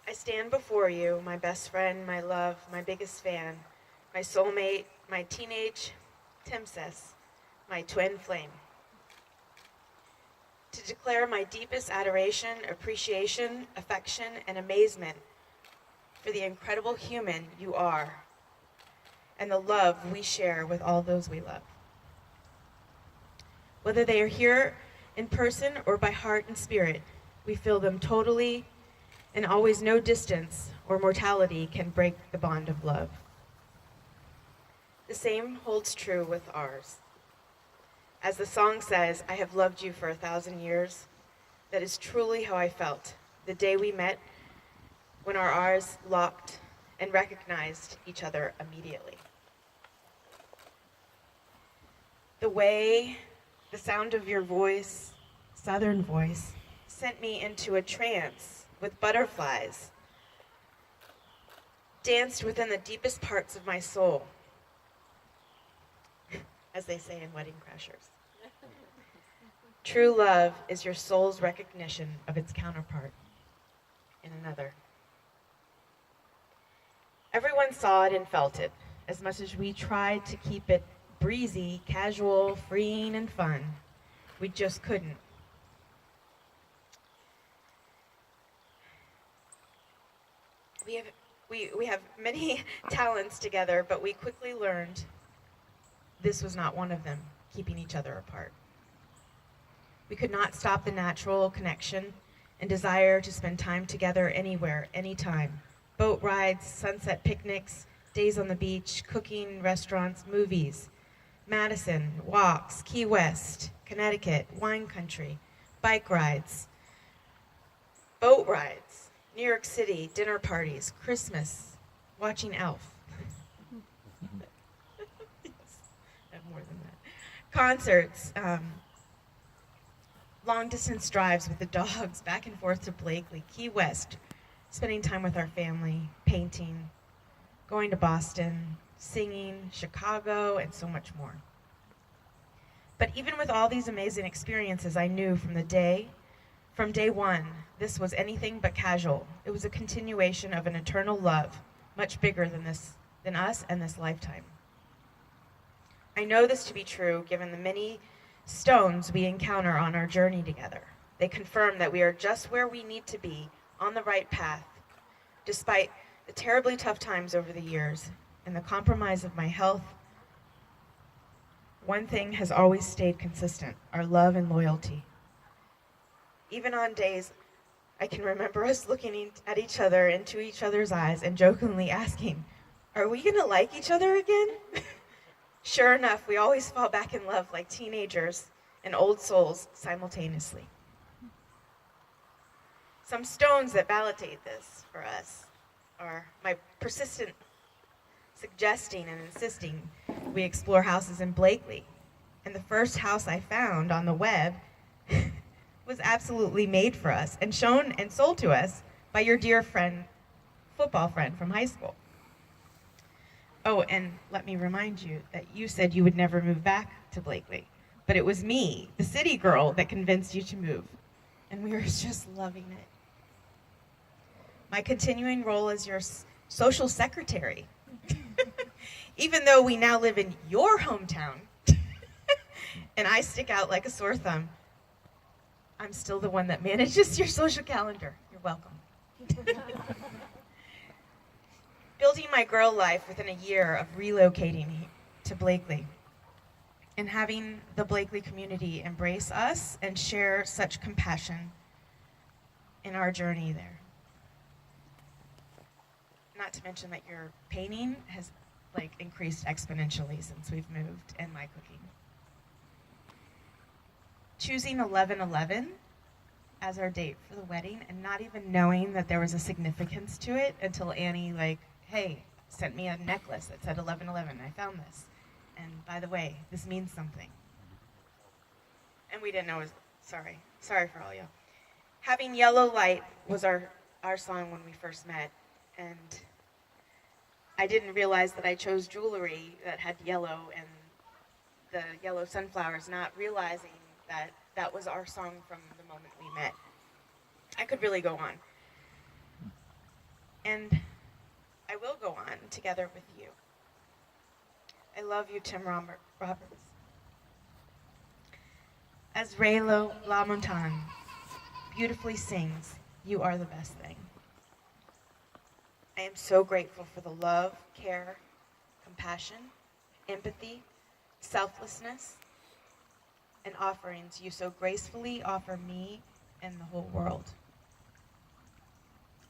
I stand before you, my best friend, my love, my biggest fan, my soulmate, my teenage Timsis, my twin flame, to declare my deepest adoration, appreciation, affection, and amazement for the incredible human you are and the love we share with all those we love. Whether they are here in person or by heart and spirit, we feel them totally, and always no distance or mortality can break the bond of love. The same holds true with ours. As the song says, I have loved you for 1,000 years. That is truly how I felt the day we met, when our eyes locked and recognized each other immediately. The sound of your voice, southern voice, sent me into a trance with butterflies, danced within the deepest parts of my soul, as they say in Wedding Crashers. True love is your soul's recognition of its counterpart in another. Everyone saw it and felt it, as much as we tried to keep it breezy, casual, freeing, and fun. We just couldn't. We have many talents together, but we quickly learned this was not one of them, keeping each other apart. We could not stop the natural connection and desire to spend time together anywhere, anytime. Boat rides, sunset picnics, days on the beach, cooking, restaurants, movies, Madison, walks, Key West, Connecticut, wine country, bike rides, boat rides, New York City, dinner parties, Christmas, watching Elf. Yes, I have more than that. Concerts, long-distance drives with the dogs back and forth to Blakely, Key West, spending time with our family, painting, going to Boston, singing, Chicago, and so much more. But even with all these amazing experiences, I knew from day one, this was anything but casual. It was a continuation of an eternal love, much bigger than us and this lifetime. I know this to be true given the many stones we encounter on our journey together. They confirm that we are just where we need to be, on the right path, despite the terribly tough times over the years and the compromise of my health. One thing has always stayed consistent: our love and loyalty. Even on days I can remember us looking at each other into each other's eyes and jokingly asking, are we gonna like each other again? Sure enough, we always fall back in love like teenagers and old souls simultaneously. Some stones that validate this for us are my persistent suggesting and insisting we explore houses in Blakely. And the first house I found on the web was absolutely made for us and shown and sold to us by your dear friend, football friend from high school. Oh, and let me remind you that you said you would never move back to Blakely, but it was me, the city girl, that convinced you to move. And we were just loving it. My continuing role as your social secretary, even though we now live in your hometown, and I stick out like a sore thumb, I'm still the one that manages your social calendar. You're welcome. Building my girl life within a year of relocating to Blakely and having the Blakely community embrace us and share such compassion in our journey there. Not to mention that your painting has increased exponentially since we've moved, and my cooking. Choosing 11/11 as our date for the wedding and not even knowing that there was a significance to it until Annie hey, sent me a necklace that said 11/11. I found this. And by the way, this means something. And we didn't know it was, sorry for all you. Having Yellow Light was our song when we first met. And I didn't realize that I chose jewelry that had yellow and the yellow sunflowers, not realizing that that was our song from the moment we met. I could really go on. And I will go on together with you. I love you, Tim Roberts. As Raylo LaMontagne beautifully sings, you are the best thing. I am so grateful for the love, care, compassion, empathy, selflessness, and offerings you so gracefully offer me and the whole world.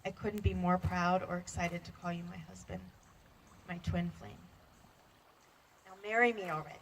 I couldn't be more proud or excited to call you my husband, my twin flame. Now marry me already.